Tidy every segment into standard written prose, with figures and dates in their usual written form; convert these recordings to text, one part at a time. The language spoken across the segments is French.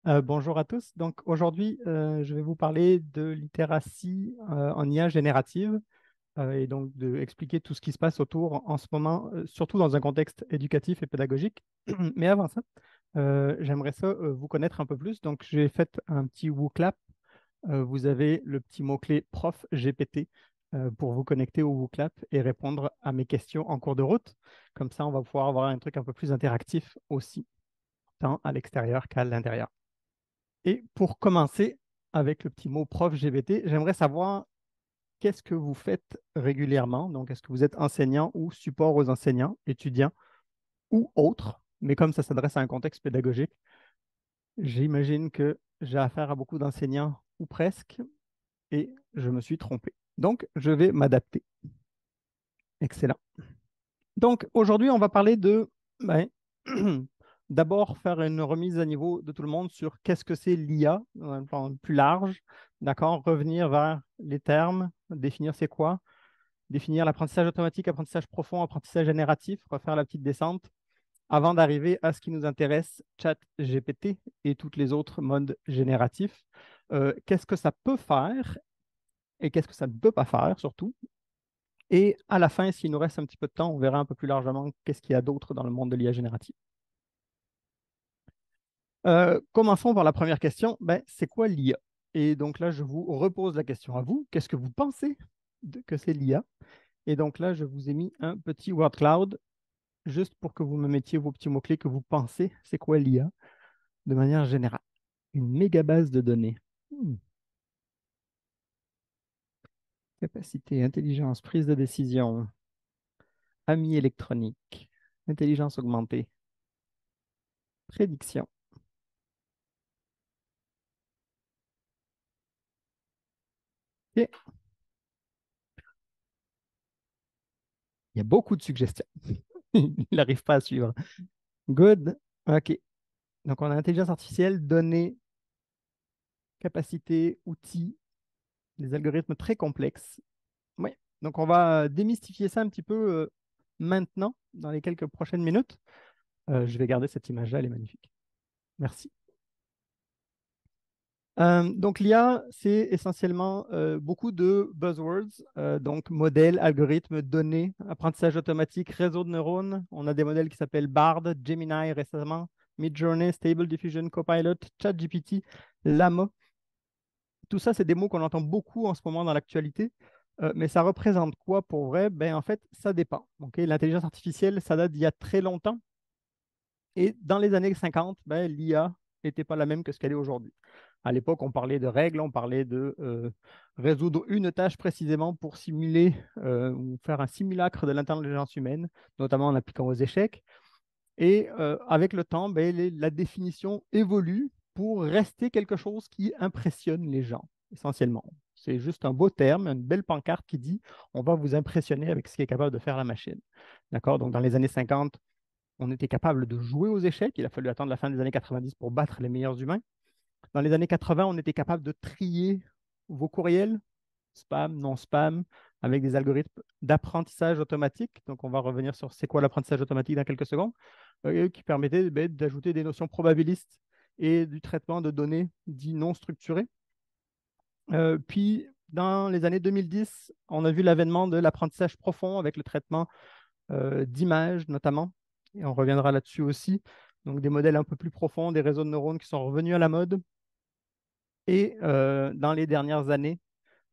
Bonjour à tous. Donc aujourd'hui, je vais vous parler de littératie en IA générative et donc de expliquer tout ce qui se passe autour en ce moment, surtout dans un contexte éducatif et pédagogique. Mais avant ça, j'aimerais vous connaître un peu plus. Donc j'ai fait un petit WooClap. Vous avez le petit mot-clé prof GPT pour vous connecter au WooClap et répondre à mes questions en cours de route. Comme ça, on va pouvoir avoir un truc un peu plus interactif aussi, tant à l'extérieur qu'à l'intérieur. Et pour commencer avec le petit mot prof GBT, j'aimerais savoir qu'est-ce que vous faites régulièrement. Donc, est-ce que vous êtes enseignant ou support aux enseignants, étudiants ou autres? Mais comme ça s'adresse à un contexte pédagogique, j'imagine que j'ai affaire à beaucoup d'enseignants ou presque, et je me suis trompé. Donc, je vais m'adapter. Excellent. Donc, aujourd'hui, on va parler de, ben, d'abord faire une remise à niveau de tout le monde sur qu'est-ce que c'est l'IA, dans un plan plus large, d'accord? Revenir vers les termes, définir c'est quoi, définir l'apprentissage automatique, apprentissage profond, apprentissage génératif, refaire la petite descente, avant d'arriver à ce qui nous intéresse, chat GPT et tous les autres modes génératifs. Qu'est-ce que ça peut faire et qu'est-ce que ça ne peut pas faire surtout? Et à la fin, s'il nous reste un petit peu de temps, on verra un peu plus largement qu'est-ce qu'il y a d'autre dans le monde de l'IA générative. Commençons par la première question. Ben, c'est quoi l'IA? Et donc là, je vous repose la question à vous. Qu'est-ce que vous pensez que c'est l'IA? Et donc là, je vous ai mis un petit word cloud juste pour que vous me mettiez vos petits mots-clés que vous pensez. C'est quoi l'IA de manière générale? Une méga base de données. Capacité, intelligence, prise de décision, amis électroniques, intelligence augmentée, prédiction. Ok. Il y a beaucoup de suggestions. Il n'arrive pas à suivre. Good. OK. Donc, on a intelligence artificielle, données, capacités, outils, des algorithmes très complexes. Oui. Donc, on va démystifier ça un petit peu maintenant, dans les quelques prochaines minutes. Je vais garder cette image-là, elle est magnifique. Merci. Donc, l'IA, c'est essentiellement beaucoup de buzzwords, donc modèles, algorithmes, données, apprentissage automatique, réseau de neurones. On a des modèles qui s'appellent BARD, Gemini récemment, Midjourney, Stable Diffusion, Copilot, ChatGPT, Llama. Tout ça, c'est des mots qu'on entend beaucoup en ce moment dans l'actualité. Mais ça représente quoi pour vrai? Ben, en fait, ça dépend. Ok. L'intelligence artificielle, ça date d'il y a très longtemps. Et dans les années 50, ben, l'IA n'était pas la même que ce qu'elle est aujourd'hui. À l'époque, on parlait de règles, on parlait de résoudre une tâche précisément pour simuler ou faire un simulacre de l'intelligence humaine, notamment en appliquant aux échecs. Et avec le temps, ben, la définition évolue pour rester quelque chose qui impressionne les gens, essentiellement. C'est juste un beau terme, une belle pancarte qui dit on va vous impressionner avec ce qui est capable de faire la machine. D'accord? Donc, dans les années 50, on était capable de jouer aux échecs. Il a fallu attendre la fin des années 90 pour battre les meilleurs humains. Dans les années 80, on était capable de trier vos courriels, spam, non spam, avec des algorithmes d'apprentissage automatique. Donc, on va revenir sur c'est quoi l'apprentissage automatique dans quelques secondes, qui permettait d'ajouter des notions probabilistes et du traitement de données dits non structurées. Puis, dans les années 2010, on a vu l'avènement de l'apprentissage profond avec le traitement d'images notamment. Et on reviendra là-dessus aussi. Donc, des modèles un peu plus profonds, des réseaux de neurones qui sont revenus à la mode. Et dans les dernières années,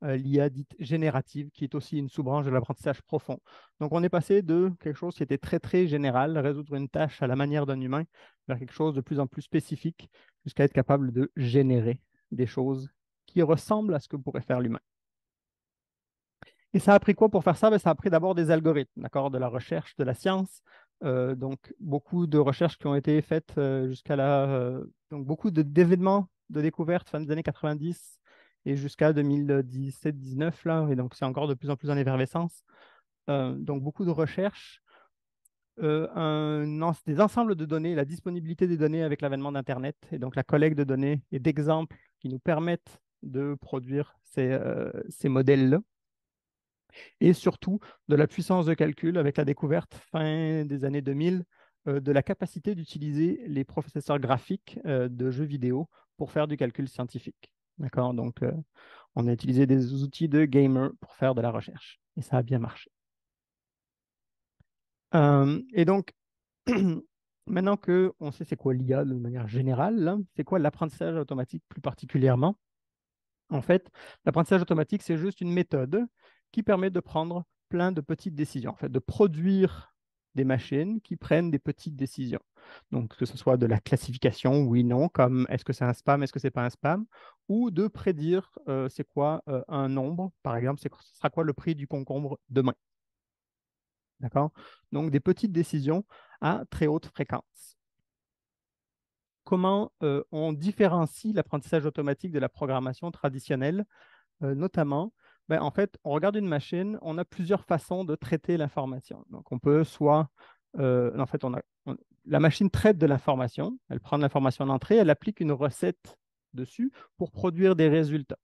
l'IA dite générative, qui est aussi une sous-branche de l'apprentissage profond. Donc, on est passé de quelque chose qui était très, très général, résoudre une tâche à la manière d'un humain, vers quelque chose de plus en plus spécifique, jusqu'à être capable de générer des choses qui ressemblent à ce que pourrait faire l'humain. Et ça a pris quoi pour faire ça? Ben, ça a pris d'abord des algorithmes, d'accord, de la recherche, de la science. Donc, beaucoup de recherches qui ont été faites jusqu'à là, donc beaucoup d'événements de découverte fin des années 90 et jusqu'à 2017-19, là, et donc c'est encore de plus en plus en effervescence. Donc, beaucoup de recherches, des ensembles de données, la disponibilité des données avec l'avènement d'Internet, et donc la collecte de données et d'exemples qui nous permettent de produire ces modèles-là et surtout de la puissance de calcul avec la découverte fin des années 2000 de la capacité d'utiliser les processeurs graphiques de jeux vidéo pour faire du calcul scientifique. D'accord? Donc, on a utilisé des outils de gamer pour faire de la recherche. Et ça a bien marché. Et donc, maintenant qu'on sait c'est quoi l'IA de manière générale, là, c'est quoi l'apprentissage automatique plus particulièrement? En fait, l'apprentissage automatique, c'est juste une méthode qui permet de prendre plein de petites décisions, en fait, de produire des machines qui prennent des petites décisions. Donc, que ce soit de la classification, oui, non, comme est-ce que c'est un spam, est-ce que c'est pas un spam, ou de prédire c'est quoi un nombre, par exemple, ce sera quoi le prix du concombre demain. D'accord? Donc, des petites décisions à très haute fréquence. Comment on différencie l'apprentissage automatique de la programmation traditionnelle? Notamment, ben, en fait, on regarde une machine, on a plusieurs façons de traiter l'information. Donc, on peut soit, en fait, la machine traite de l'information, elle prend de l'information d'entrée, elle applique une recette dessus pour produire des résultats.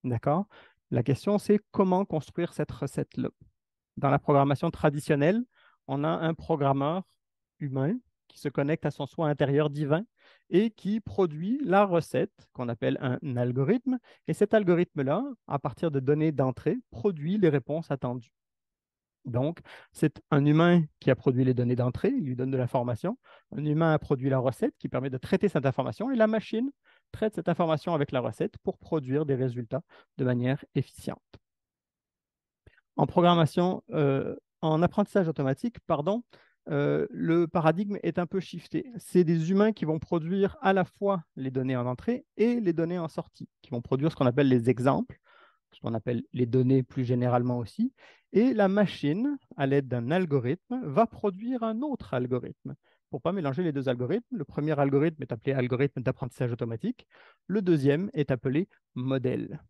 D'accord? La question, c'est comment construire cette recette-là. Dans la programmation traditionnelle, on a un programmeur humain qui se connecte à son soi intérieur divin et qui produit la recette qu'on appelle un algorithme. Et cet algorithme-là, à partir de données d'entrée, produit les réponses attendues. Donc, c'est un humain qui a produit les données d'entrée, il lui donne de l'information. Un humain a produit la recette qui permet de traiter cette information et la machine traite cette information avec la recette pour produire des résultats de manière efficiente. En programmation, en apprentissage automatique, pardon, le paradigme est un peu shifté. C'est des humains qui vont produire à la fois les données en entrée et les données en sortie, qui vont produire ce qu'on appelle les exemples, ce qu'on appelle les données plus généralement aussi. Et la machine, à l'aide d'un algorithme, va produire un autre algorithme. Pour ne pas mélanger les deux algorithmes, le premier algorithme est appelé algorithme d'apprentissage automatique, le deuxième est appelé modèle.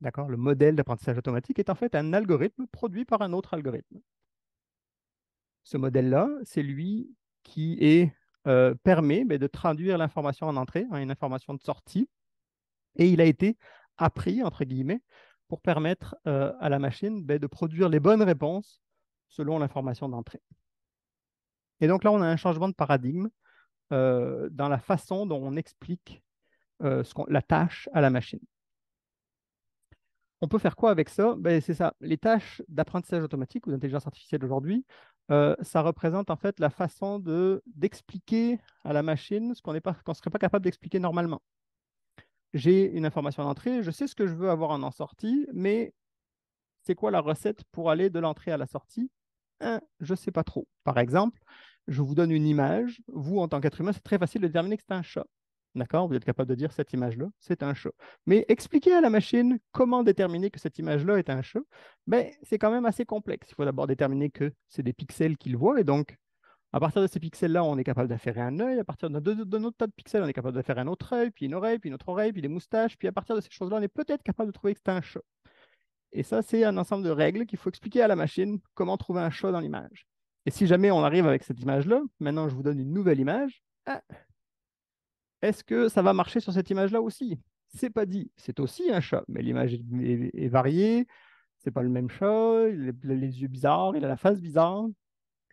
D'accord? Le modèle d'apprentissage automatique est en fait un algorithme produit par un autre algorithme. Ce modèle-là, c'est lui qui permet de traduire l'information en entrée en une information de sortie. Et il a été appris, entre guillemets, pour permettre à la machine de produire les bonnes réponses selon l'information d'entrée. Et donc là, on a un changement de paradigme dans la façon dont on explique la tâche à la machine. On peut faire quoi avec ça? Ben, c'est ça. Les tâches d'apprentissage automatique ou d'intelligence artificielle aujourd'hui, ça représente en fait la façon d'expliquer à la machine ce qu'on ne serait pas capable d'expliquer normalement. J'ai une information d'entrée, je sais ce que je veux avoir en sortie, mais c'est quoi la recette pour aller de l'entrée à la sortie? Je ne sais pas trop. Par exemple, je vous donne une image. Vous, en tant qu'être humain, c'est très facile de déterminer que c'est un chat. D'accord? Vous êtes capable de dire cette image-là, c'est un chat. Mais expliquer à la machine comment déterminer que cette image-là est un chat, ben, c'est quand même assez complexe. Il faut d'abord déterminer que c'est des pixels qu'il voit. Et donc, à partir de ces pixels-là, on est capable d'inférer un œil. À partir d'un autre tas de pixels, on est capable de faire un autre œil, puis une oreille, puis une autre oreille, puis des moustaches. Puis à partir de ces choses-là, on est peut-être capable de trouver que c'est un chat. Et ça, c'est un ensemble de règles qu'il faut expliquer à la machine comment trouver un chat dans l'image. Et si jamais on arrive avec cette image-là, maintenant je vous donne une nouvelle image, est-ce que ça va marcher sur cette image-là aussi? C'est pas dit. C'est aussi un chat, mais l'image est variée, c'est pas le même chat, il a les yeux bizarres, il a la face bizarre.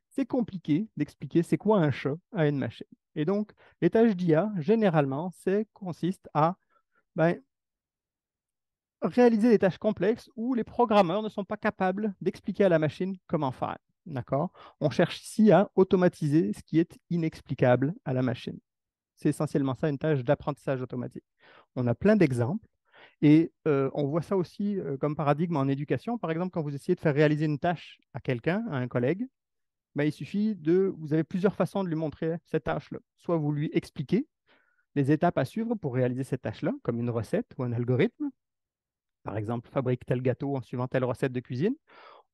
C'est compliqué d'expliquer c'est quoi un chat à une machine. Et donc, les tâches d'IA, généralement, consistent à ben, réaliser des tâches complexes où les programmeurs ne sont pas capables d'expliquer à la machine comment faire. D'accord? On cherche ici à automatiser ce qui est inexplicable à la machine. C'est essentiellement ça, une tâche d'apprentissage automatique. On a plein d'exemples et on voit ça aussi comme paradigme en éducation. Par exemple, quand vous essayez de faire réaliser une tâche à quelqu'un, à un collègue, ben, vous avez plusieurs façons de lui montrer cette tâche-là. Soit vous lui expliquez les étapes à suivre pour réaliser cette tâche-là, comme une recette ou un algorithme, par exemple, fabrique tel gâteau en suivant telle recette de cuisine,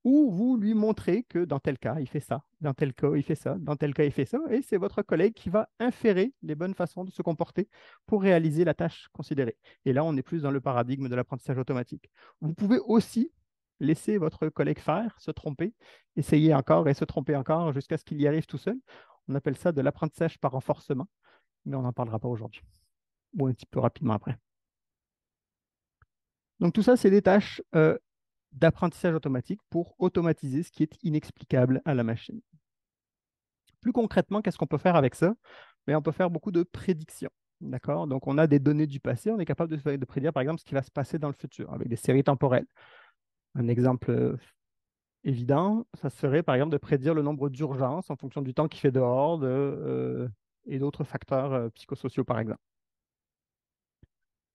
ou vous lui montrez que dans tel cas, il fait ça, dans tel cas, il fait ça, dans tel cas, il fait ça, et c'est votre collègue qui va inférer les bonnes façons de se comporter pour réaliser la tâche considérée. Et là, on est plus dans le paradigme de l'apprentissage automatique. Vous pouvez aussi laisser votre collègue faire, se tromper, essayer encore et se tromper encore jusqu'à ce qu'il y arrive tout seul. On appelle ça de l'apprentissage par renforcement, mais on n'en parlera pas aujourd'hui, ou un petit peu rapidement après. Donc tout ça, c'est des tâches d'apprentissage automatique pour automatiser ce qui est inexplicable à la machine. plus concrètement, qu'est-ce qu'on peut faire avec ça? Mais on peut faire beaucoup de prédictions. D'accord? Donc, on a des données du passé, on est capable de prédire, par exemple, ce qui va se passer dans le futur avec des séries temporelles. Un exemple évident, ça serait, par exemple, de prédire le nombre d'urgences en fonction du temps qu'il fait dehors et d'autres facteurs psychosociaux, par exemple.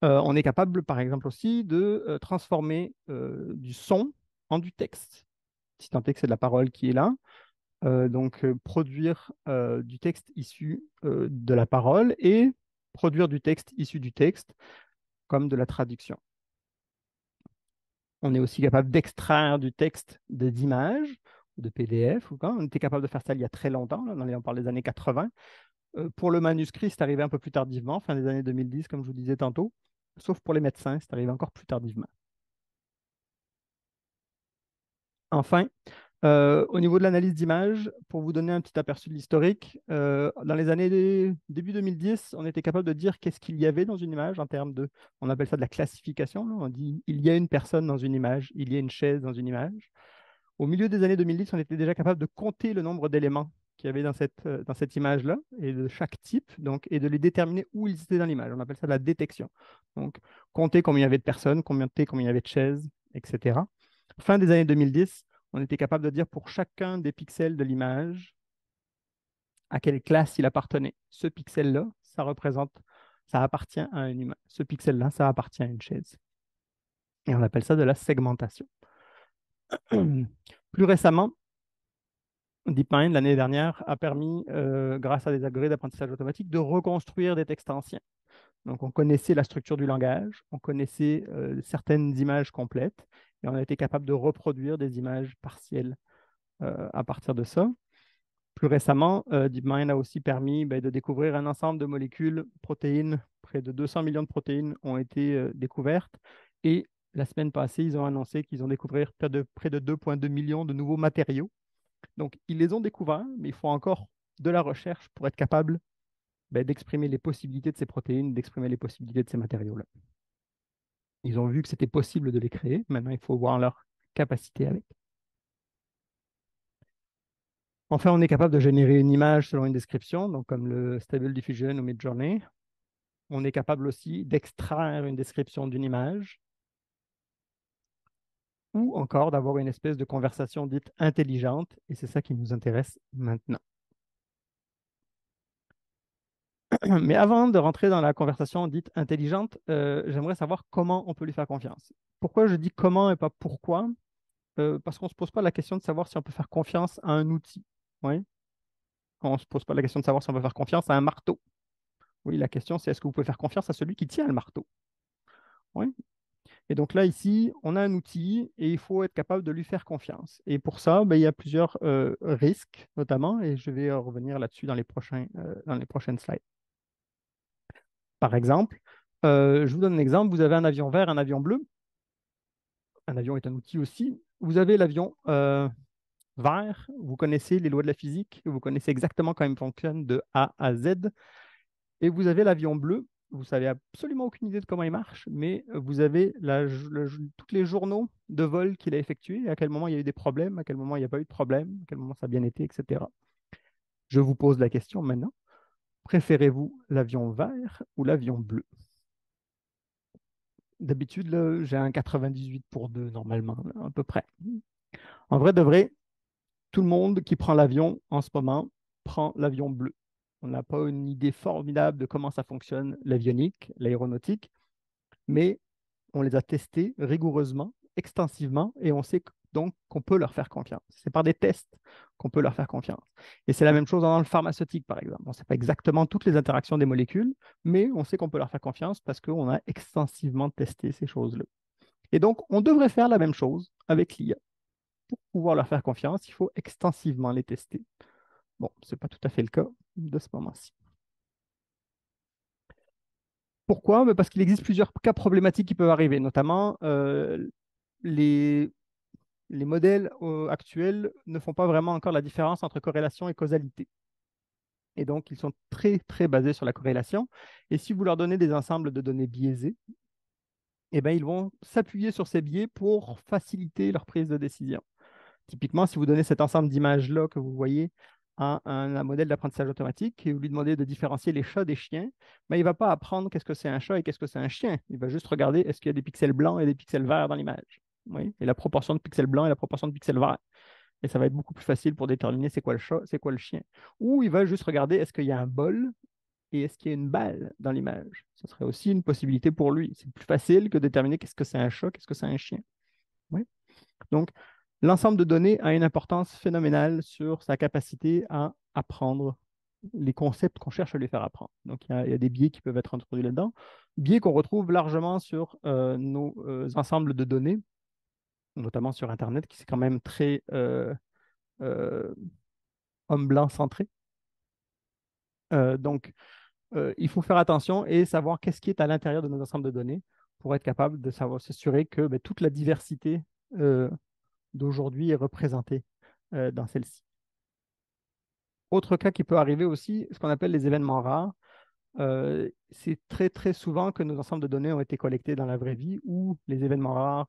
On est capable, par exemple, aussi de transformer du son en du texte, si tant est que c'est de la parole qui est là. Donc, produire du texte issu de la parole et produire du texte issu du texte, comme de la traduction. On est aussi capable d'extraire du texte d'images, de PDF ou quoi. On était capable de faire ça il y a très longtemps, là, on parle des années 80. Pour le manuscrit, c'est arrivé un peu plus tardivement, fin des années 2010, comme je vous disais tantôt. Sauf pour les médecins, c'est arrivé encore plus tardivement. Enfin, au niveau de l'analyse d'images, pour vous donner un petit aperçu de l'historique, dans les années début 2010, on était capable de dire qu'est-ce qu'il y avait dans une image en termes de, on appelle ça de la classification, là. On dit il y a une personne dans une image, il y a une chaise dans une image. Au milieu des années 2010, on était déjà capable de compter le nombre d'éléments qu'il y avait dans cette image-là et de chaque type, donc, et de les déterminer où ils étaient dans l'image. On appelle ça la détection. Donc, compter combien il y avait de personnes, compter combien il y avait de chaises, etc. Fin des années 2010, on était capable de dire pour chacun des pixels de l'image à quelle classe il appartenait. Ce pixel-là, ça appartient à un humain. Ce pixel-là, ça appartient à une chaise. Et on appelle ça de la segmentation. Plus récemment, DeepMind, l'année dernière, a permis, grâce à des algorithmes d'apprentissage automatique, de reconstruire des textes anciens. Donc, on connaissait la structure du langage, on connaissait certaines images complètes, et on a été capable de reproduire des images partielles à partir de ça. Plus récemment, DeepMind a aussi permis de découvrir un ensemble de molécules, protéines, près de 200 millions de protéines ont été découvertes, et la semaine passée, ils ont annoncé qu'ils ont découvert près de 2,2 millions de nouveaux matériaux. Donc, ils les ont découverts, mais il faut encore de la recherche pour être capable d'exprimer les possibilités de ces protéines, d'exprimer les possibilités de ces matériaux-là. Ils ont vu que c'était possible de les créer. Maintenant, il faut voir leur capacité avec. Enfin, on est capable de générer une image selon une description, donc comme le Stable Diffusion ou Midjourney. On est capable aussi d'extraire une description d'une image ou encore d'avoir une espèce de conversation dite intelligente, et c'est ça qui nous intéresse maintenant. Mais avant de rentrer dans la conversation dite intelligente, j'aimerais savoir comment on peut lui faire confiance. Pourquoi je dis comment et pas pourquoi? Parce qu'on ne se pose pas la question de savoir si on peut faire confiance à un outil. Oui. On ne se pose pas la question de savoir si on peut faire confiance à un marteau. Oui, la question c'est est-ce que vous pouvez faire confiance à celui qui tient le marteau? Oui. Et donc là, ici, on a un outil et il faut être capable de lui faire confiance. Et pour ça, il y a plusieurs risques, notamment, et je vais revenir là-dessus dans dans les prochaines slides. Par exemple, je vous donne un exemple. Vous avez un avion vert, un avion bleu. Un avion est un outil aussi. Vous avez l'avion vert. Vous connaissez les lois de la physique. Vous connaissez exactement comment il fonctionne de A à Z. Et vous avez l'avion bleu. Vous savez absolument aucune idée de comment il marche, mais vous avez tous les journaux de vol qu'il a effectués, à quel moment il y a eu des problèmes, à quel moment il n'y a pas eu de problème, à quel moment ça a bien été, etc. Je vous pose la question maintenant. Préférez-vous l'avion vert ou l'avion bleu? D'habitude, là, j'ai un 98 pour 2 normalement, là, à peu près. En vrai de vrai, tout le monde qui prend l'avion en ce moment prend l'avion bleu. On n'a pas une idée formidable de comment ça fonctionne, l'avionique, l'aéronautique, mais on les a testés rigoureusement, extensivement, et on sait donc qu'on peut leur faire confiance. C'est par des tests qu'on peut leur faire confiance. Et c'est la même chose dans le pharmaceutique, par exemple. On ne sait pas exactement toutes les interactions des molécules, mais on sait qu'on peut leur faire confiance parce qu'on a extensivement testé ces choses-là. Et donc, on devrait faire la même chose avec l'IA. Pour pouvoir leur faire confiance, il faut extensivement les tester. Bon, ce n'est pas tout à fait le cas de ce moment-ci. Pourquoi? Parce qu'il existe plusieurs cas problématiques qui peuvent arriver, notamment les, les modèles actuels ne font pas vraiment encore la différence entre corrélation et causalité. Et donc, ils sont très, très basés sur la corrélation. Et si vous leur donnez des ensembles de données biaisés, eh bien, ils vont s'appuyer sur ces biais pour faciliter leur prise de décision. Typiquement, si vous donnez cet ensemble d'images-là que vous voyez à un modèle d'apprentissage automatique et vous lui demandez de différencier les chats des chiens, mais il ne va pas apprendre qu'est-ce que c'est un chat et qu'est-ce que c'est un chien. Il va juste regarder est-ce qu'il y a des pixels blancs et des pixels verts dans l'image. Oui, et la proportion de pixels blancs et la proportion de pixels verts. Et ça va être beaucoup plus facile pour déterminer c'est quoi le chat, c'est quoi le chien. Ou il va juste regarder est-ce qu'il y a un bol et est-ce qu'il y a une balle dans l'image. Ce serait aussi une possibilité pour lui. C'est plus facile que de déterminer qu'est-ce que c'est un chat, qu'est-ce que c'est un chien. Oui. Donc, l'ensemble de données a une importance phénoménale sur sa capacité à apprendre les concepts qu'on cherche à lui faire apprendre. Donc, il y a des biais qui peuvent être introduits là-dedans, biais qu'on retrouve largement sur nos ensembles de données, notamment sur Internet, qui c'est quand même très euh, homme blanc centré. Donc, il faut faire attention et savoir qu'est-ce qui est à l'intérieur de nos ensembles de données pour être capable de savoir s'assurer que ben, toute la diversité euh, d'aujourd'hui est représentée dans celle-ci. Autre cas qui peut arriver aussi, ce qu'on appelle les événements rares. C'est très, très souvent que nos ensembles de données ont été collectés dans la vraie vie où les événements rares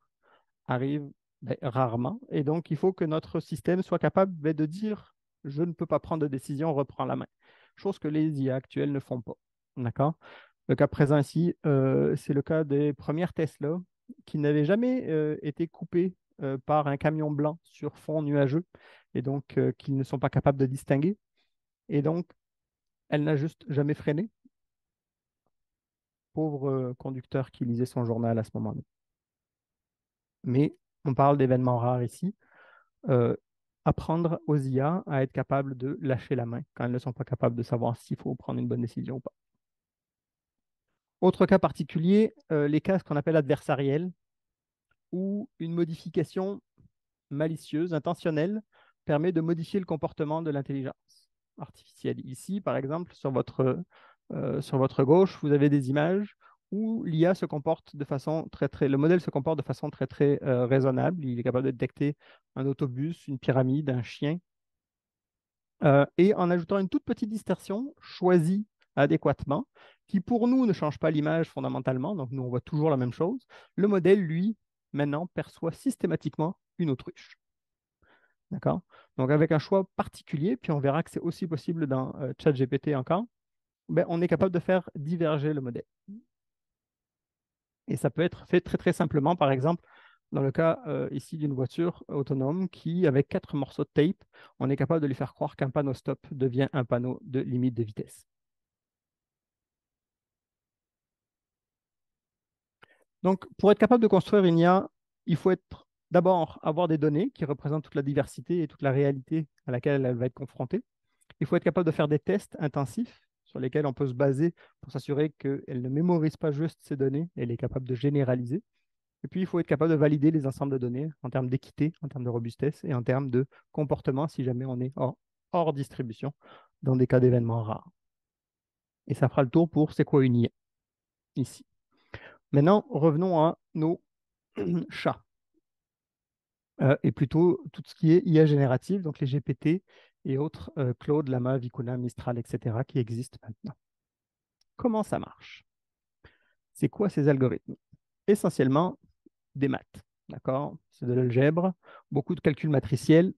arrivent ben, rarement. Et donc, il faut que notre système soit capable ben, de dire je ne peux pas prendre de décision, reprends la main. Chose que les IA actuelles ne font pas. D'accord? Le cas présent ici, c'est le cas des premières Tesla qui n'avaient jamais été coupées par un camion blanc sur fond nuageux et donc qu'ils ne sont pas capables de distinguer. Et donc, elle n'a juste jamais freiné. Pauvre conducteur qui lisait son journal à ce moment-là. Mais on parle d'événements rares ici. Euh, Apprendre aux IA à être capables de lâcher la main quand elles ne sont pas capables de savoir s'il faut prendre une bonne décision ou pas. Autre cas particulier, les cas qu'on appelle adversariels, où une modification malicieuse, intentionnelle, permet de modifier le comportement de l'intelligence artificielle. Ici, par exemple, sur votre gauche, vous avez des images où l'IA se comporte de façon le modèle se comporte de façon très raisonnable. Il est capable de détecter un autobus, une pyramide, un chien, et en ajoutant une toute petite distorsion choisie adéquatement, qui pour nous ne change pas l'image fondamentalement, donc nous on voit toujours la même chose, le modèle, lui, maintenant, perçoit systématiquement une autruche. D'accord? Donc avec un choix particulier, puis on verra que c'est aussi possible dans ChatGPT encore, ben, on est capable de faire diverger le modèle. Et ça peut être fait très très simplement, par exemple, dans le cas ici d'une voiture autonome qui, avec 4 morceaux de tape, on est capable de lui faire croire qu'un panneau stop devient un panneau de limite de vitesse. Donc, pour être capable de construire une IA, il faut être d'abord avoir des données qui représentent toute la diversité et toute la réalité à laquelle elle va être confrontée. Il faut être capable de faire des tests intensifs sur lesquels on peut se baser pour s'assurer qu'elle ne mémorise pas juste ces données, elle est capable de généraliser. Et puis, il faut être capable de valider les ensembles de données en termes d'équité, en termes de robustesse et en termes de comportement si jamais on est hors distribution dans des cas d'événements rares. Et ça fera le tour pour c'est quoi une IA ici. Maintenant, revenons à nos chats. Et plutôt tout ce qui est IA générative, donc les GPT et autres Claude, Llama, Vicuna, Mistral, etc., qui existent maintenant. Comment ça marche? C'est quoi ces algorithmes? Essentiellement des maths, d'accord? C'est de l'algèbre, beaucoup de calculs matriciels.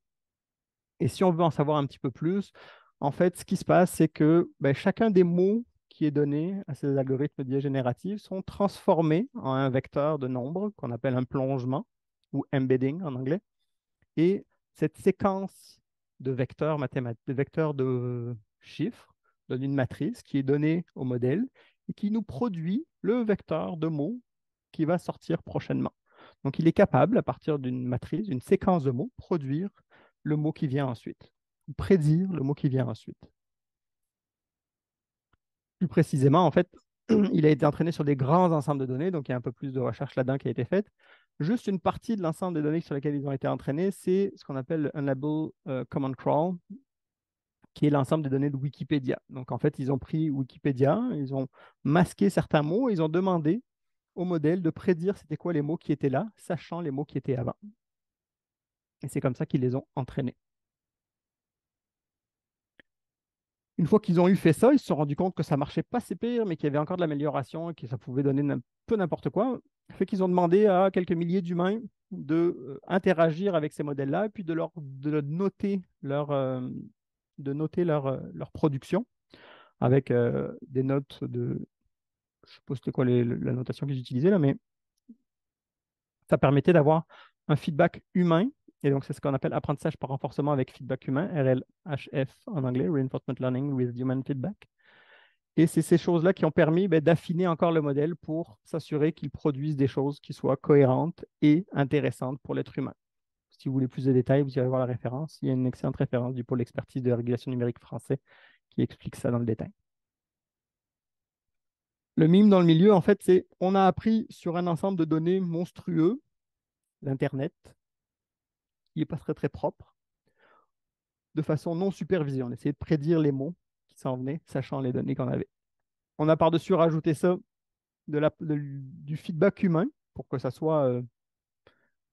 Et si on veut en savoir un petit peu plus, en fait, ce qui se passe, c'est que ben, chacun des mots qui est donné à ces algorithmes d'IA générative sont transformés en un vecteur de nombre qu'on appelle un plongement ou embedding en anglais. Et cette séquence de vecteurs mathématiques, de vecteurs de chiffres, donne une matrice qui est donnée au modèle et qui nous produit le vecteur de mots qui va sortir prochainement. Donc, il est capable, à partir d'une matrice, d'une séquence de mots, produire le mot qui vient ensuite, ou prédire le mot qui vient ensuite. Plus précisément, en fait, il a été entraîné sur des grands ensembles de données, donc il y a un peu plus de recherche là-dedans qui a été faite. Juste une partie de l'ensemble des données sur lesquelles ils ont été entraînés, c'est ce qu'on appelle le Unlabeled Command Crawl, qui est l'ensemble des données de Wikipédia. Donc en fait, ils ont pris Wikipédia, ils ont masqué certains mots, ils ont demandé au modèle de prédire c'était quoi les mots qui étaient là, sachant les mots qui étaient avant. Et c'est comme ça qu'ils les ont entraînés. Une fois qu'ils ont eu fait ça, ils se sont rendus compte que ça marchait pas si pire, mais qu'il y avait encore de l'amélioration et que ça pouvait donner un peu n'importe quoi. Fait qu'ils ont demandé à quelques milliers d'humains de interagir avec ces modèles-là et puis de noter de noter leur production avec des notes de, je sais pas c'était quoi la notation qu'ils utilisaient là, mais ça permettait d'avoir un feedback humain. Et donc, c'est ce qu'on appelle apprentissage par renforcement avec feedback humain, RLHF en anglais, Reinforcement Learning with Human Feedback. Et c'est ces choses-là qui ont permis d'affiner encore le modèle pour s'assurer qu'il produise des choses qui soient cohérentes et intéressantes pour l'être humain. Si vous voulez plus de détails, vous irez voir la référence. Il y a une excellente référence du pôle expertise de régulation numérique français qui explique ça dans le détail. Le mime dans le milieu, en fait, c'est on a appris sur un ensemble de données monstrueux, l'Internet, qui n'est pas très très propre, de façon non supervisée. On essayait de prédire les mots qui s'en venaient, sachant les données qu'on avait. On a par-dessus rajouté ça du feedback humain pour que ça soit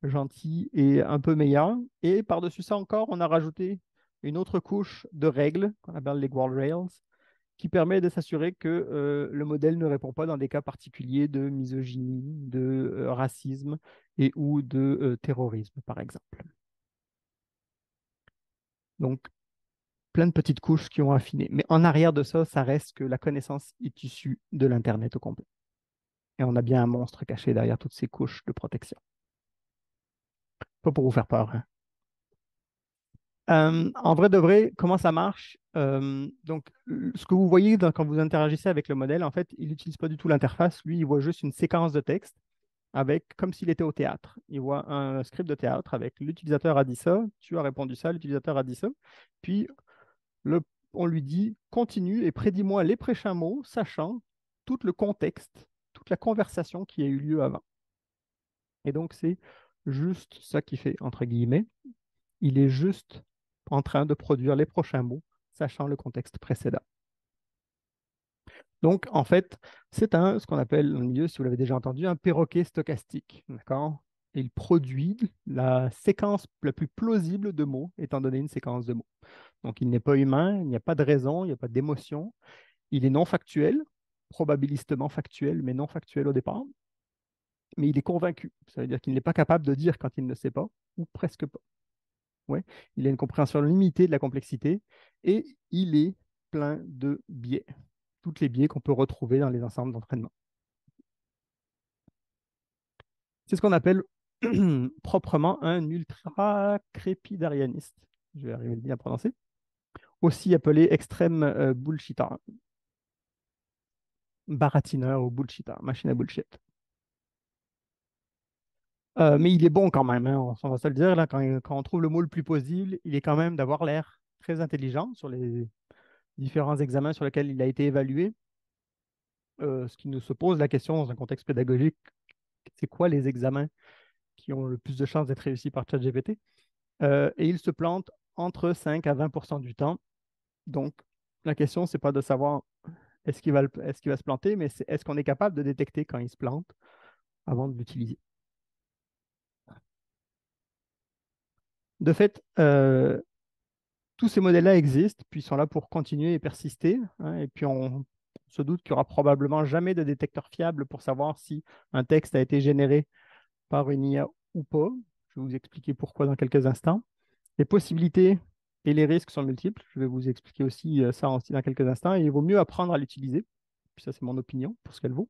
gentil et un peu meilleur. Et par-dessus ça encore, on a rajouté une autre couche de règles qu'on appelle les guardrails qui permet de s'assurer que le modèle ne répond pas dans des cas particuliers de misogynie, de racisme et ou de terrorisme, par exemple. Donc, plein de petites couches qui ont affiné. Mais en arrière de ça, ça reste que la connaissance est issue de l'Internet au complet. Et on a bien un monstre caché derrière toutes ces couches de protection. Pas pour vous faire peur, hein. En vrai de vrai, comment ça marche? Donc, ce que vous voyez quand vous interagissez avec le modèle, en fait, il n'utilise pas du tout l'interface. Lui, il voit juste une séquence de texte avec, comme s'il était au théâtre. Il voit un script de théâtre avec l'utilisateur a dit ça, tu as répondu ça, l'utilisateur a dit ça. Puis, le, on lui dit continue et prédis-moi les prochains mots, sachant tout le contexte, toute la conversation qui a eu lieu avant. Et donc, c'est juste ça qui fait, entre guillemets. Il est juste en train de produire les prochains mots, sachant le contexte précédent. Donc, en fait, c'est ce qu'on appelle dans le milieu, si vous l'avez déjà entendu, un perroquet stochastique. D'accord? Il produit la séquence la plus plausible de mots, étant donné une séquence de mots. Donc, il n'est pas humain, il n'y a pas de raison, il n'y a pas d'émotion. Il est non factuel, probabilistement factuel, mais non factuel au départ. Mais il est convaincu. Ça veut dire qu'il n'est pas capable de dire quand il ne sait pas, ou presque pas. Ouais. Il a une compréhension limitée de la complexité et il est plein de biais. Tous les biais qu'on peut retrouver dans les ensembles d'entraînement. C'est ce qu'on appelle proprement un ultra-crépidarianiste. Je vais arriver à bien prononcer. Aussi appelé extrême bullshitter, baratineur ou bullshitter, machine à bullshit. Mais il est bon quand même, hein, on va se le dire, là, quand on trouve le mot le plus possible, il est quand même d'avoir l'air très intelligent sur les différents examens sur lesquels il a été évalué. Ce qui nous se pose la question dans un contexte pédagogique, c'est quoi les examens qui ont le plus de chances d'être réussis par ChatGPT? Et il se plante entre 5 à 20% du temps. Donc, la question, c'est pas de savoir est-ce qu'il va se planter, mais c'est est-ce qu'on est capable de détecter quand il se plante avant de l'utiliser. De fait, tous ces modèles-là existent, puis sont là pour continuer et persister, hein, et puis on se doute qu'il n'y aura probablement jamais de détecteur fiable pour savoir si un texte a été généré par une IA ou pas. Je vais vous expliquer pourquoi dans quelques instants. Les possibilités et les risques sont multiples. Je vais vous expliquer aussi ça aussi dans quelques instants. Et il vaut mieux apprendre à l'utiliser, puis ça c'est mon opinion pour ce qu'elle vaut,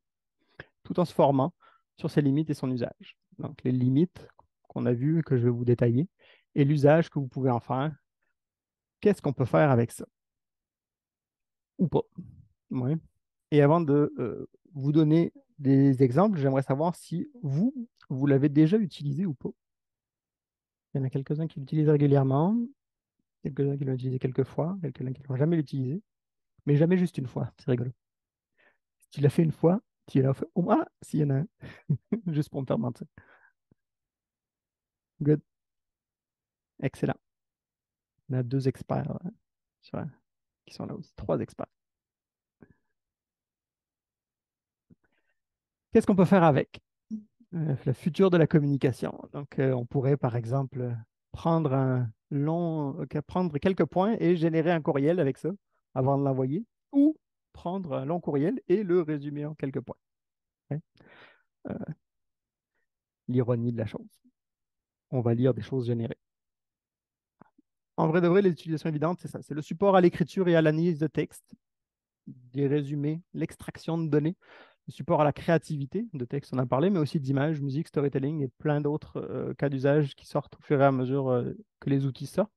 tout en se formant sur ses limites et son usage. Donc les limites qu'on a vues, que je vais vous détailler, et l'usage que vous pouvez en faire. Qu'est-ce qu'on peut faire avec ça? Ou pas. Ouais. Et avant de vous donner des exemples, j'aimerais savoir si vous l'avez déjà utilisé ou pas. Il y en a quelques-uns qui l'utilisent régulièrement, quelques-uns qui l'ont utilisé quelques fois, quelques-uns qui ne l'ont jamais utilisé, mais jamais juste une fois. C'est rigolo. Si tu l'as fait une fois, tu l'as fait au moins, s'il y en a un, juste pour me faire mentir. Good. Excellent. On a deux experts qui sont là aussi. Trois experts. Qu'est-ce qu'on peut faire avec? Le futur de la communication. Donc, on pourrait, par exemple, prendre quelques points et générer un courriel avec ça avant de l'envoyer, ou prendre un long courriel et le résumer en quelques points. Hein. Euh, L'ironie de la chose. On va lire des choses générées. En vrai de vrai, les utilisations évidentes, c'est ça. C'est le support à l'écriture et à l'analyse de texte, des résumés, l'extraction de données, le support à la créativité de texte, on en a parlé, mais aussi d'images, musique, storytelling et plein d'autres cas d'usage qui sortent au fur et à mesure que les outils sortent.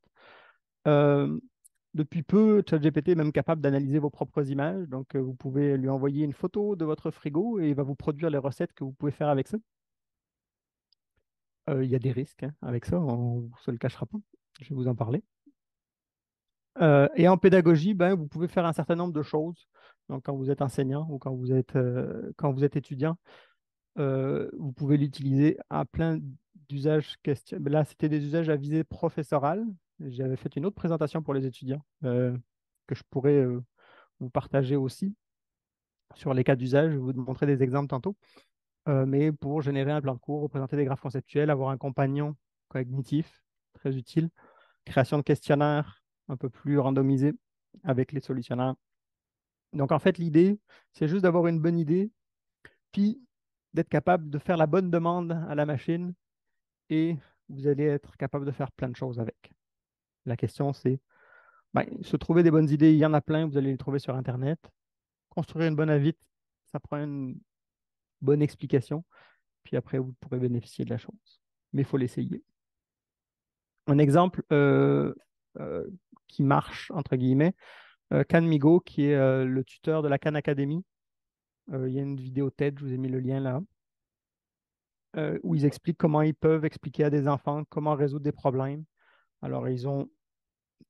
Euh, Depuis peu, ChatGPT est même capable d'analyser vos propres images. Donc, vous pouvez lui envoyer une photo de votre frigo et il va vous produire les recettes que vous pouvez faire avec ça. Il y a des risques hein, avec ça, on ne se le cachera pas. Je vais vous en parler. Et en pédagogie, ben, vous pouvez faire un certain nombre de choses. Donc, quand vous êtes enseignant ou quand vous êtes étudiant, vous pouvez l'utiliser à plein d'usages. Là, c'était des usages à visée professorale. J'avais fait une autre présentation pour les étudiants que je pourrais vous partager aussi sur les cas d'usage. Je vais vous montrer des exemples tantôt. Mais pour générer un plan de cours, représenter des graphes conceptuels, avoir un compagnon cognitif, très utile. Création de questionnaires un peu plus randomisés avec les solutionnaires. Donc, en fait, l'idée, c'est juste d'avoir une bonne idée, puis d'être capable de faire la bonne demande à la machine et vous allez être capable de faire plein de choses avec. La question, c'est ben, se trouver des bonnes idées, il y en a plein, vous allez les trouver sur Internet. Construire une bonne invite, ça prend une bonne explication, puis après, vous pourrez bénéficier de la chose. Mais il faut l'essayer. Un exemple euh, qui marche, entre guillemets, Khan Migo, qui est le tuteur de la Khan Academy. Il y a une vidéo TED, je vous ai mis le lien là, où ils expliquent comment ils peuvent expliquer à des enfants comment résoudre des problèmes. Alors, ils ont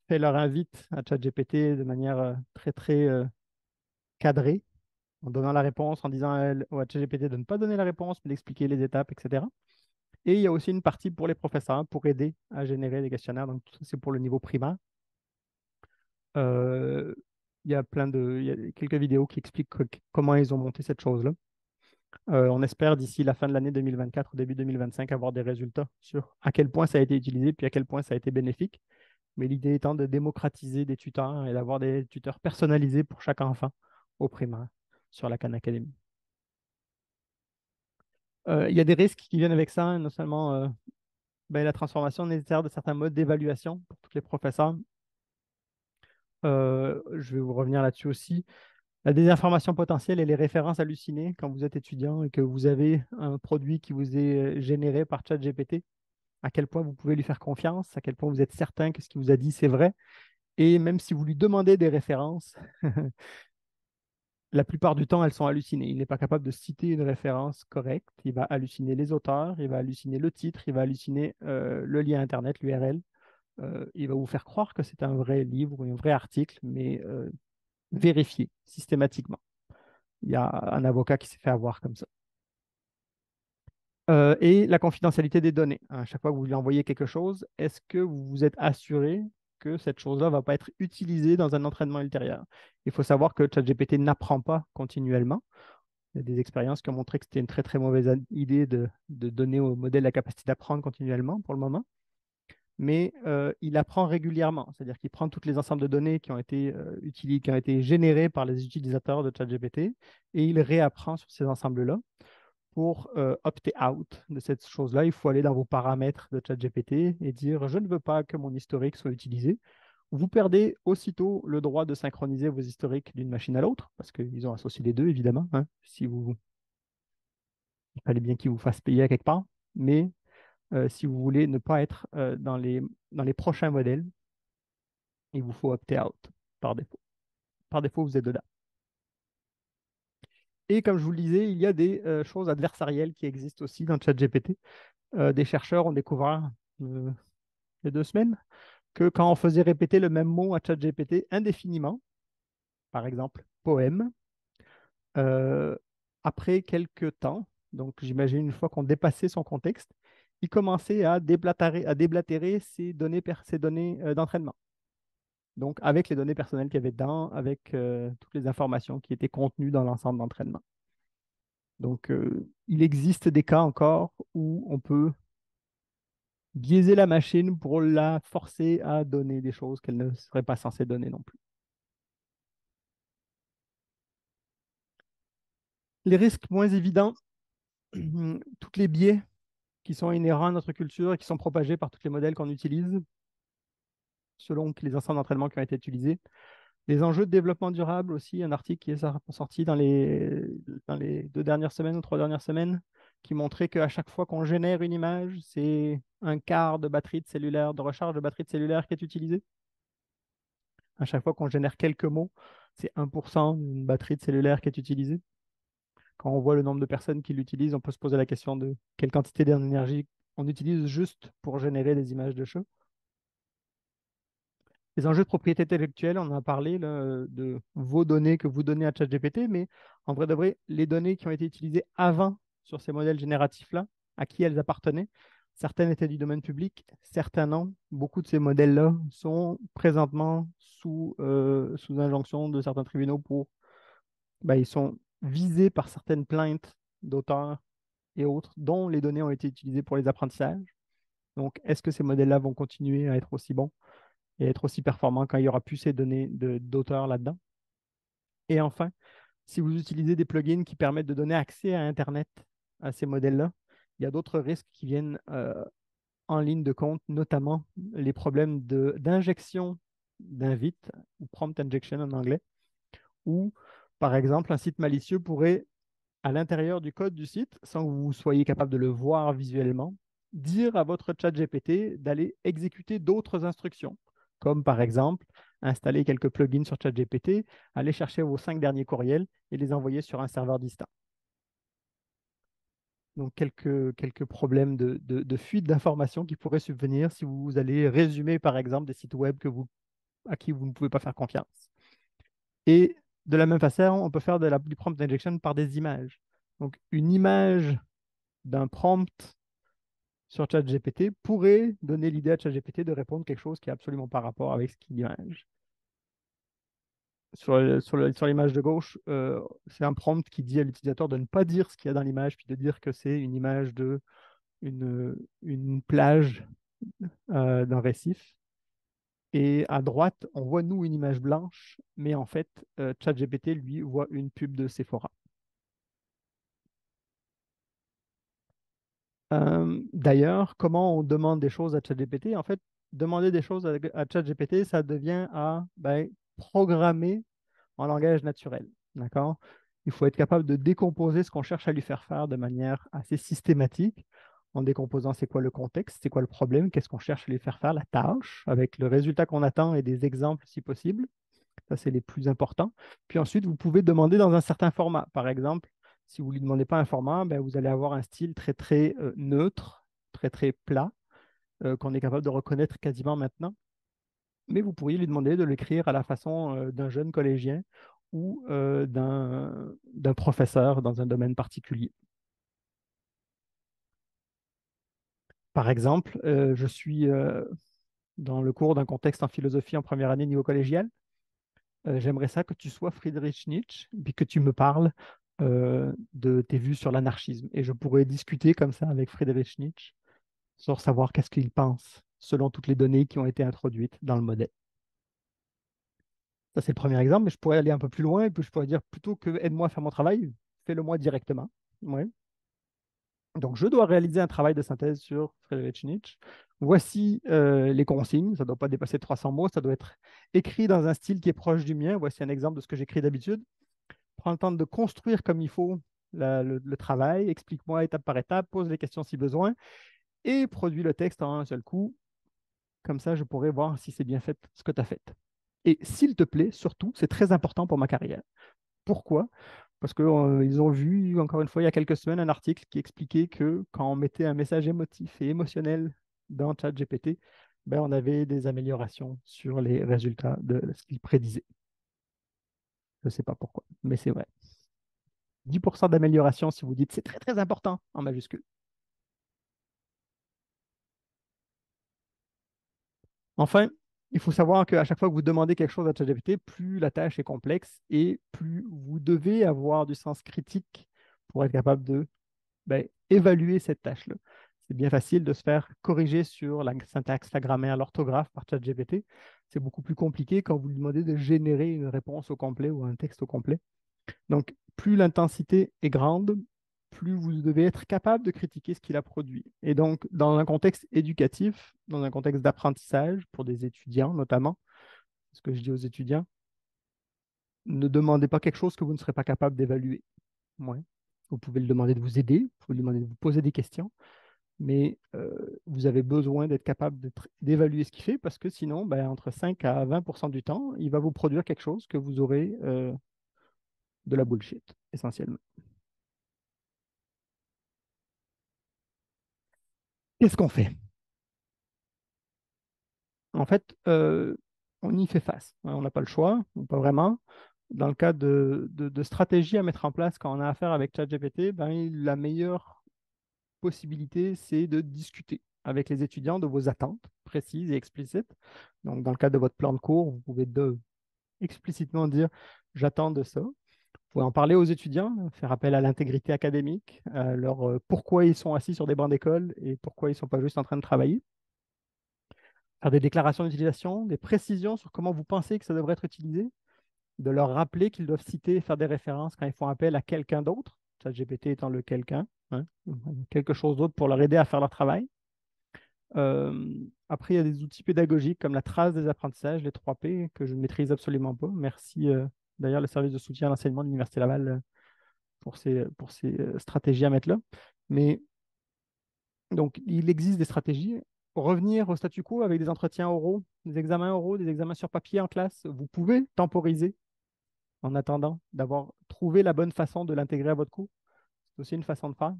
fait leur invite à ChatGPT de manière très, très cadrée, en donnant la réponse, en disant à ChatGPT de ne pas donner la réponse, mais d'expliquer les étapes, etc. Et il y a aussi une partie pour les professeurs pour aider à générer des questionnaires. Donc, tout ça, c'est pour le niveau primaire. Euh, il y a quelques vidéos qui expliquent comment ils ont monté cette chose-là. On espère d'ici la fin de l'année 2024 ou début 2025 avoir des résultats sur à quel point ça a été utilisé puis à quel point ça a été bénéfique. Mais l'idée étant de démocratiser des tuteurs et d'avoir des tuteurs personnalisés pour chaque enfant au primaire sur la Khan Academy. Il y a des risques qui viennent avec ça, hein, non seulement ben, la transformation nécessaire de certains modes d'évaluation pour tous les professeurs. Je vais vous revenir là-dessus aussi. La désinformation potentielle et les références hallucinées quand vous êtes étudiant et que vous avez un produit qui vous est généré par ChatGPT, à quel point vous pouvez lui faire confiance, à quel point vous êtes certain que ce qu'il vous a dit, c'est vrai. Et même si vous lui demandez des références, la plupart du temps, elles sont hallucinées. Il n'est pas capable de citer une référence correcte. Il va halluciner les auteurs, il va halluciner le titre, il va halluciner le lien Internet, l'URL. Il va vous faire croire que c'est un vrai livre ou un vrai article, mais vérifié systématiquement. Il y a un avocat qui s'est fait avoir comme ça. Et la confidentialité des données. À chaque fois que vous lui envoyez quelque chose, est-ce que vous vous êtes assuré que cette chose-là ne va pas être utilisée dans un entraînement ultérieur? Il faut savoir que ChatGPT n'apprend pas continuellement. Il y a des expériences qui ont montré que c'était une très très mauvaise idée de donner au modèle la capacité d'apprendre continuellement pour le moment. Mais il apprend régulièrement, c'est-à-dire qu'il prend tous les ensembles de données qui ont été utilisés, qui ont été générés par les utilisateurs de ChatGPT et il réapprend sur ces ensembles-là. Pour opter out de cette chose-là, il faut aller dans vos paramètres de ChatGPT et dire je ne veux pas que mon historique soit utilisé. Vous perdez aussitôt le droit de synchroniser vos historiques d'une machine à l'autre, parce qu'ils ont associé les deux, évidemment. Hein, si vous, il fallait bien qu'ils vous fassent payer à quelque part. Mais si vous voulez ne pas être dans les prochains modèles, il vous faut opter out par défaut. Par défaut, vous êtes dedans. Et comme je vous le disais, il y a des choses adversarielles qui existent aussi dans ChatGPT. Des chercheurs ont découvert il y a 2 semaines que quand on faisait répéter le même mot à ChatGPT indéfiniment, par exemple poème, euh, après quelques temps, donc j'imagine une fois qu'on dépassait son contexte, il commençait à déblatérer ses données d'entraînement. Donc avec les données personnelles qu'il y avait dedans, avec toutes les informations qui étaient contenues dans l'ensemble d'entraînement. Donc il existe des cas encore où on peut biaiser la machine pour la forcer à donner des choses qu'elle ne serait pas censée donner non plus. Les risques moins évidents, tous les biais qui sont inhérents à notre culture et qui sont propagés par tous les modèles qu'on utilise selon les ensembles d'entraînement qui ont été utilisés. Les enjeux de développement durable aussi, un article qui est sorti dans les 2 dernières semaines ou 3 dernières semaines, qui montrait qu'à chaque fois qu'on génère une image, c'est un quart de de recharge de batterie de cellulaire qui est utilisé. À chaque fois qu'on génère quelques mots, c'est 1% d'une batterie de cellulaire qui est utilisée. Quand on voit le nombre de personnes qui l'utilisent, on peut se poser la question de quelle quantité d'énergie on utilise juste pour générer des images de chats. Les enjeux de propriété intellectuelle, on en a parlé là, de vos données que vous donnez à ChatGPT, mais en vrai de vrai, les données qui ont été utilisées avant sur ces modèles génératifs-là, à qui elles appartenaient, certaines étaient du domaine public, certains non. Beaucoup de ces modèles-là sont présentement sous injonction de certains tribunaux ils sont visés par certaines plaintes d'auteurs et autres, dont les données ont été utilisées pour les apprentissages. Donc, est-ce que ces modèles-là vont continuer à être aussi bons et être aussi performants quand il y aura plus ces données d'auteurs là-dedans? Et enfin, si vous utilisez des plugins qui permettent de donner accès à Internet à ces modèles-là, il y a d'autres risques qui viennent en ligne de compte, notamment les problèmes d'injection d'invite, ou prompt injection en anglais, où, par exemple, un site malicieux pourrait à l'intérieur du code du site, sans que vous soyez capable de le voir visuellement, dire à votre chat GPT d'aller exécuter d'autres instructions, comme par exemple installer quelques plugins sur ChatGPT, aller chercher vos 5 derniers courriels et les envoyer sur un serveur distant. Donc, quelques problèmes de fuite d'informations qui pourraient subvenir si vous allez résumer, par exemple, des sites web à qui vous ne pouvez pas faire confiance. Et de la même façon, on peut faire du prompt injection par des images. Donc, une image d'un prompt sur ChatGPT pourrait donner l'idée à ChatGPT de répondre quelque chose qui n'a absolument pas rapport avec ce qu'il image. Sur l'image de gauche, c'est un prompt qui dit à l'utilisateur de ne pas dire ce qu'il y a dans l'image, puis de dire que c'est une image une plage d'un récif. Et à droite, on voit, nous, une image blanche, mais en fait, ChatGPT, lui, voit une pub de Sephora. D'ailleurs, comment on demande des choses à ChatGPT? En fait, demander des choses à ChatGPT, ça devient à programmer en langage naturel. D'accord? Il faut être capable de décomposer ce qu'on cherche à lui faire faire de manière assez systématique, en décomposant c'est quoi le contexte, c'est quoi le problème, qu'est-ce qu'on cherche à lui faire faire, la tâche, avec le résultat qu'on attend et des exemples si possible. Ça, c'est les plus importants. Puis ensuite, vous pouvez demander dans un certain format. Par exemple, si vous ne lui demandez pas un format, vous allez avoir un style très, très neutre, très, très plat, qu'on est capable de reconnaître quasiment maintenant. Mais vous pourriez lui demander de l'écrire à la façon d'un jeune collégien ou d'un professeur dans un domaine particulier. Par exemple, je suis dans le cours d'un contexte en philosophie en première année niveau collégial. J'aimerais ça que tu sois Friedrich Nietzsche, puis que tu me parles de tes vues sur l'anarchisme. Et je pourrais discuter comme ça avec Friedrich Nietzsche sur savoir qu'est-ce qu'il pense selon toutes les données qui ont été introduites dans le modèle. Ça, c'est le premier exemple, mais je pourrais aller un peu plus loin et puis je pourrais dire plutôt que aide-moi à faire mon travail, fais-le moi directement. Ouais. Donc, je dois réaliser un travail de synthèse sur Friedrich Nietzsche. Voici les consignes. Ça ne doit pas dépasser 300 mots. Ça doit être écrit dans un style qui est proche du mien. Voici un exemple de ce que j'écris d'habitude. Prends le temps de construire comme il faut le travail. Explique-moi étape par étape. Pose les questions si besoin. Et produis le texte en un seul coup. Comme ça, je pourrai voir si c'est bien fait ce que tu as fait. Et s'il te plaît, surtout, c'est très important pour ma carrière. Pourquoi? Parce qu'ils ont vu, encore une fois, il y a quelques semaines, un article qui expliquait que quand on mettait un message émotif et émotionnel dans ChatGPT, on avait des améliorations sur les résultats de ce qu'il prédisait. Je ne sais pas pourquoi, mais c'est vrai. 10% d'amélioration si vous dites c'est très très important en majuscule. Enfin, il faut savoir qu'à chaque fois que vous demandez quelque chose à ChatGPT, plus la tâche est complexe et plus vous devez avoir du sens critique pour être capable de évaluer cette tâche-là. C'est bien facile de se faire corriger sur la syntaxe, la grammaire, l'orthographe par ChatGPT. C'est beaucoup plus compliqué quand vous lui demandez de générer une réponse au complet ou un texte au complet. Donc, plus l'intensité est grande, plus vous devez être capable de critiquer ce qu'il a produit. Et donc, dans un contexte éducatif, dans un contexte d'apprentissage, pour des étudiants notamment, ce que je dis aux étudiants, ne demandez pas quelque chose que vous ne serez pas capable d'évaluer. Ouais. Vous pouvez le demander de vous aider, vous pouvez lui demander de vous poser des questions, mais vous avez besoin d'être capable d'évaluer ce qu'il fait parce que sinon, ben, entre 5 à 20% du temps, il va vous produire quelque chose que vous aurez de la bullshit, essentiellement. Qu'est-ce qu'on fait? En fait, on y fait face. Hein, on n'a pas le choix, ou pas vraiment. Dans le cas de stratégies à mettre en place quand on a affaire avec ChatGPT, ben, la meilleure possibilité, c'est de discuter avec les étudiants de vos attentes précises et explicites. Donc, dans le cadre de votre plan de cours, vous pouvez explicitement dire j'attends de ça. Vous pouvez en parler aux étudiants, faire appel à l'intégrité académique, à leur pourquoi ils sont assis sur des bancs d'école et pourquoi ils ne sont pas juste en train de travailler. Faire des déclarations d'utilisation, des précisions sur comment vous pensez que ça devrait être utilisé, de leur rappeler qu'ils doivent citer et faire des références quand ils font appel à quelqu'un d'autre, ChatGPT étant le quelqu'un, hein, quelque chose d'autre pour leur aider à faire leur travail. Après, il y a des outils pédagogiques comme la trace des apprentissages, les 3P, que je ne maîtrise absolument pas. Merci d'ailleurs le service de soutien à l'enseignement de l'Université Laval pour ces stratégies à mettre là. Mais donc, il existe des stratégies. Revenir au statu quo avec des entretiens oraux, des examens oraux, des examens sur papier en classe, vous pouvez temporiser en attendant d'avoir trouvé la bonne façon de l'intégrer à votre cours. C'est aussi une façon de faire,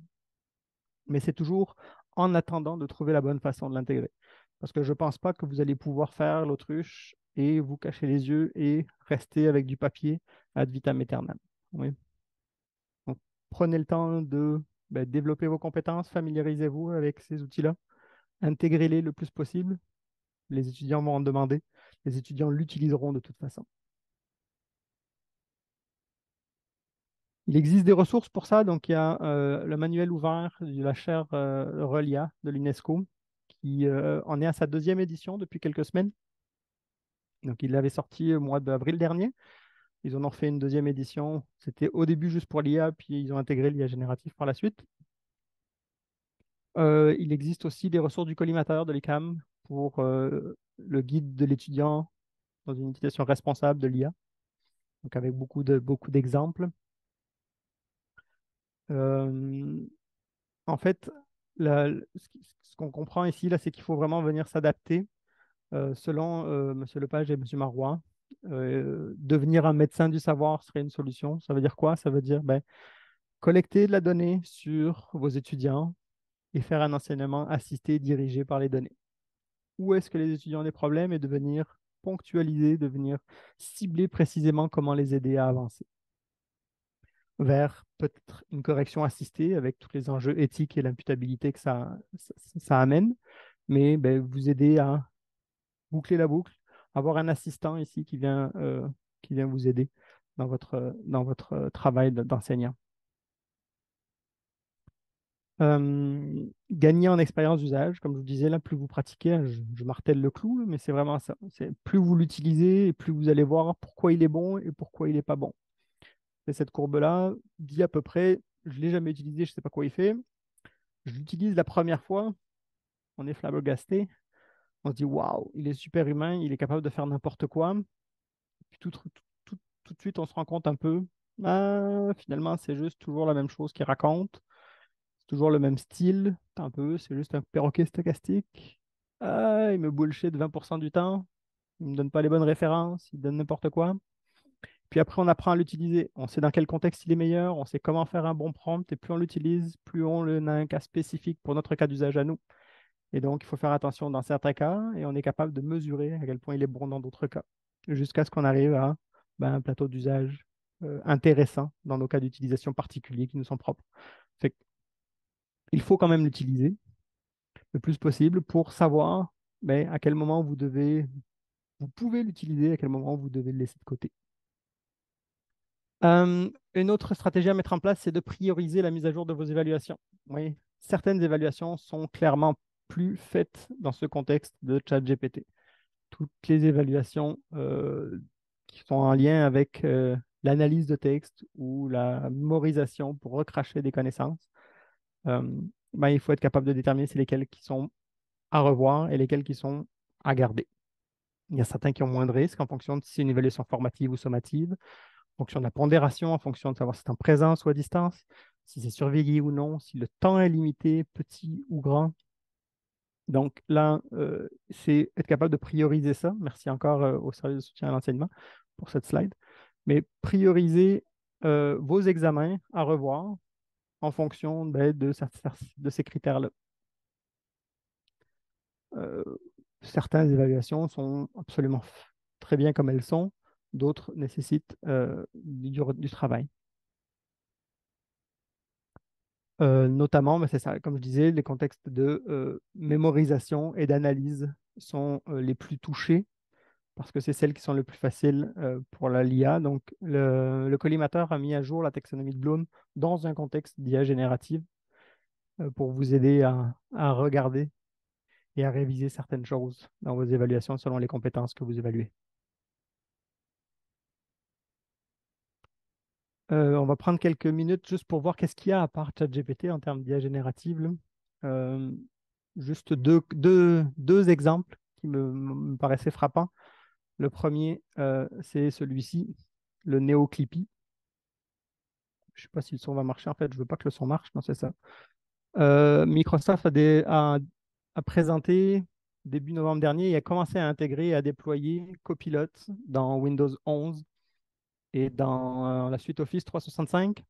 mais c'est toujours en attendant de trouver la bonne façon de l'intégrer. Parce que je ne pense pas que vous allez pouvoir faire l'autruche et vous cacher les yeux et rester avec du papier ad vitam aeternam. Oui. Donc, prenez le temps de développer vos compétences, familiarisez-vous avec ces outils-là, intégrez-les le plus possible. Les étudiants vont en demander, les étudiants l'utiliseront de toute façon. Il existe des ressources pour ça, donc il y a le manuel ouvert de la chaire RELIA de l'UNESCO qui en est à sa deuxième édition depuis quelques semaines. Donc il l'avait sorti au mois d'avril dernier. Ils en ont fait une deuxième édition. C'était au début juste pour l'IA, puis ils ont intégré l'IA générative par la suite. Il existe aussi des ressources du collimateur de l'ICAM pour le guide de l'étudiant dans une utilisation responsable de l'IA, donc avec beaucoup d'exemples. En fait, ce qu'on comprend ici, là, c'est qu'il faut vraiment venir s'adapter selon M. Lepage et M. Marois. Devenir un médecin du savoir serait une solution. Ça veut dire quoi? Ça veut dire collecter de la donnée sur vos étudiants et faire un enseignement assisté, dirigé par les données. Où est-ce que les étudiants ont des problèmes et de venir ponctualiser, de venir cibler précisément comment les aider à avancer vers peut-être une correction assistée avec tous les enjeux éthiques et l'imputabilité que ça amène, mais vous aider à boucler la boucle, avoir un assistant ici qui vient vous aider dans votre travail d'enseignant. Gagner en expérience d'usage, comme je vous disais, là, plus vous pratiquez, hein, je martèle le clou, mais c'est vraiment ça. Plus vous l'utilisez et plus vous allez voir pourquoi il est bon et pourquoi il n'est pas bon. Et cette courbe-là dit à peu près, je ne l'ai jamais utilisé, je ne sais pas quoi il fait. Je l'utilise la première fois, on est flabbergasté, on se dit waouh, il est super humain, il est capable de faire n'importe quoi. Puis tout de suite, on se rend compte un peu, finalement, c'est juste toujours la même chose qu'il raconte, c'est toujours le même style, un peu, c'est juste un perroquet stochastique. Il me bullshit 20% du temps, il ne me donne pas les bonnes références, il donne n'importe quoi. Puis après, on apprend à l'utiliser. On sait dans quel contexte il est meilleur, on sait comment faire un bon prompt, et plus on l'utilise, plus on a un cas spécifique pour notre cas d'usage à nous. Et donc, il faut faire attention dans certains cas, et on est capable de mesurer à quel point il est bon dans d'autres cas, jusqu'à ce qu'on arrive à un plateau d'usage intéressant dans nos cas d'utilisation particuliers qui nous sont propres. Fait il faut quand même l'utiliser le plus possible pour savoir à quel moment vous pouvez l'utiliser, à quel moment vous devez le laisser de côté. Une autre stratégie à mettre en place, c'est de prioriser la mise à jour de vos évaluations. Oui, certaines évaluations sont clairement plus faites dans ce contexte de ChatGPT. Toutes les évaluations qui sont en lien avec l'analyse de texte ou la mémorisation pour recracher des connaissances, euh, ben, il faut être capable de déterminer c'est lesquels qui sont à revoir et lesquels qui sont à garder. Il y a certains qui ont moins de risques en fonction de si c'est une évaluation formative ou sommative, en fonction de la pondération, en fonction de savoir si c'est en présence ou à distance, si c'est surveillé ou non, si le temps est limité, petit ou grand. Donc là, c'est être capable de prioriser ça. Merci encore au service de soutien à l'enseignement pour cette slide. Mais prioriser vos examens à revoir en fonction ben, de ces critères-là. Euh, Certaines évaluations sont absolument très bien comme elles sont, d'autres nécessitent du travail. Notamment, ben, c'est ça, comme je disais, les contextes de mémorisation et d'analyse sont les plus touchés parce que c'est celles qui sont les plus faciles pour la l'IA. Donc, le collimateur a mis à jour la taxonomie de Bloom dans un contexte d'IA générative pour vous aider à regarder et à réviser certaines choses dans vos évaluations selon les compétences que vous évaluez. On va prendre quelques minutes juste pour voir qu'est-ce qu'il y a à part ChatGPT en termes d'IA générative, là. Euh, Juste deux exemples qui me paraissaient frappants. Le premier, c'est celui-ci, le Neo Clippy. Je ne sais pas si le son va marcher. En fait, je ne veux pas que le son marche. Non, c'est ça. Microsoft a présenté début novembre dernier et a commencé à intégrer et à déployer Copilot dans Windows 11 et dans la suite Office 365.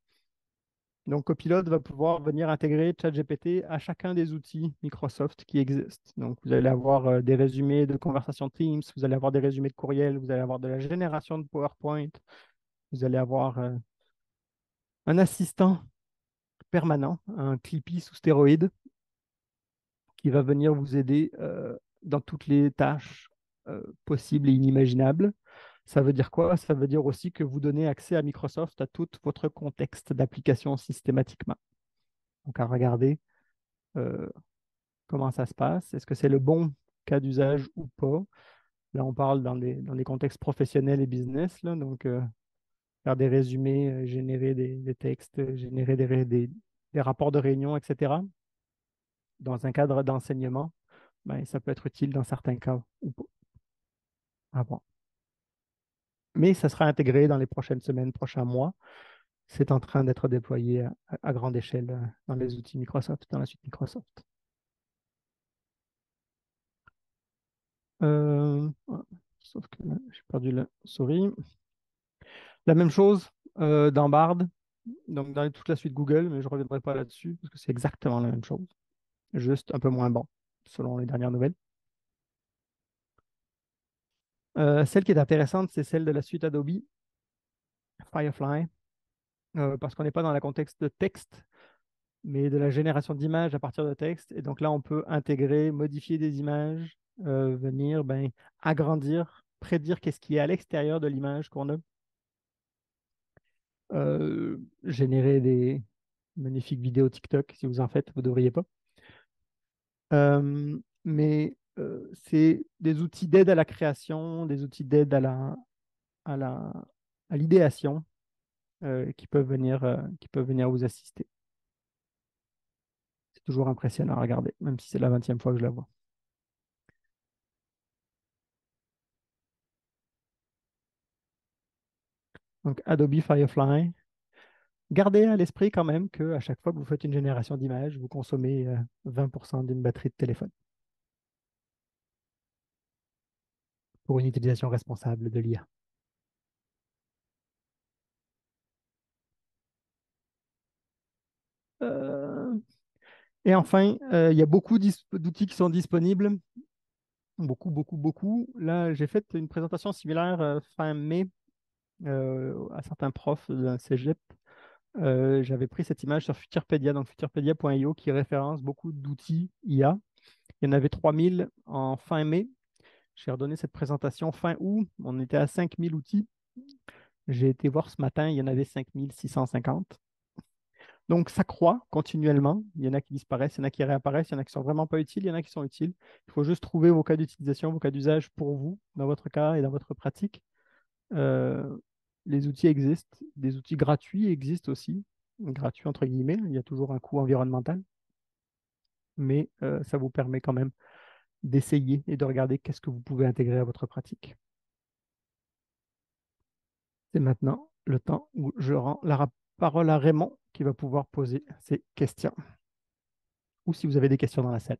Donc, Copilot va pouvoir venir intégrer ChatGPT à chacun des outils Microsoft qui existent. Donc, vous allez avoir des résumés de conversations Teams, vous allez avoir des résumés de courriels, vous allez avoir de la génération de PowerPoint, vous allez avoir un assistant permanent, un Clippy sous stéroïde, qui va venir vous aider dans toutes les tâches possibles et inimaginables. Ça veut dire quoi? Ça veut dire aussi que vous donnez accès à Microsoft à tout votre contexte d'application systématiquement. Donc, à regarder euh, comment ça se passe. Est-ce que c'est le bon cas d'usage ou pas? Là, on parle dans des contextes professionnels et business, là, donc faire des résumés, générer des textes, générer des rapports de réunion, etc. Dans un cadre d'enseignement, ben, ça peut être utile dans certains cas ou pas. À voir. Mais ça sera intégré dans les prochaines semaines, prochains mois. C'est en train d'être déployé à grande échelle dans les outils Microsoft, dans la suite Microsoft. Ouais, sauf que là, j'ai perdu la souris. La même chose dans Bard, donc dans toute la suite Google, mais je ne reviendrai pas là-dessus parce que c'est exactement la même chose, juste un peu moins bon, selon les dernières nouvelles. Celle qui est intéressante, c'est celle de la suite Adobe, Firefly, parce qu'on n'est pas dans le contexte de texte, mais de la génération d'images à partir de texte. Et donc là, on peut intégrer, modifier des images, venir ben, agrandir, prédire qu'est-ce qui est à l'extérieur de l'image qu'on a, générer des magnifiques vidéos TikTok, si vous en faites, vous ne devriez pas. Mais c'est des outils d'aide à la création, des outils d'aide à la, à l'idéation qui peuvent venir vous assister. C'est toujours impressionnant à regarder, même si c'est la 20e fois que je la vois. Donc, Adobe Firefly. Gardez à l'esprit quand même qu'à chaque fois que vous faites une génération d'images, vous consommez 20% d'une batterie de téléphone pour une utilisation responsable de l'IA. Euh, et enfin, il y a beaucoup d'outils qui sont disponibles. Beaucoup, beaucoup, beaucoup. Là, j'ai fait une présentation similaire fin mai à certains profs d'un cégep. J'avais pris cette image sur Futurpedia, donc futurpedia.io, qui référence beaucoup d'outils IA. Il y en avait 3000 en fin mai. J'ai redonné cette présentation fin août. On était à 5000 outils. J'ai été voir ce matin, il y en avait 5650. Donc, ça croît continuellement. Il y en a qui disparaissent, il y en a qui réapparaissent, il y en a qui sont vraiment pas utiles, il y en a qui sont utiles. Il faut juste trouver vos cas d'utilisation, vos cas d'usage pour vous, dans votre cas et dans votre pratique. Euh, Les outils existent, des outils gratuits existent aussi, gratuits entre guillemets, il y a toujours un coût environnemental, mais ça vous permet quand même d'essayer et de regarder qu'est-ce que vous pouvez intégrer à votre pratique. C'est maintenant le temps où je rends la parole à Raymond qui va pouvoir poser ses questions. Ou si vous avez des questions dans la salle.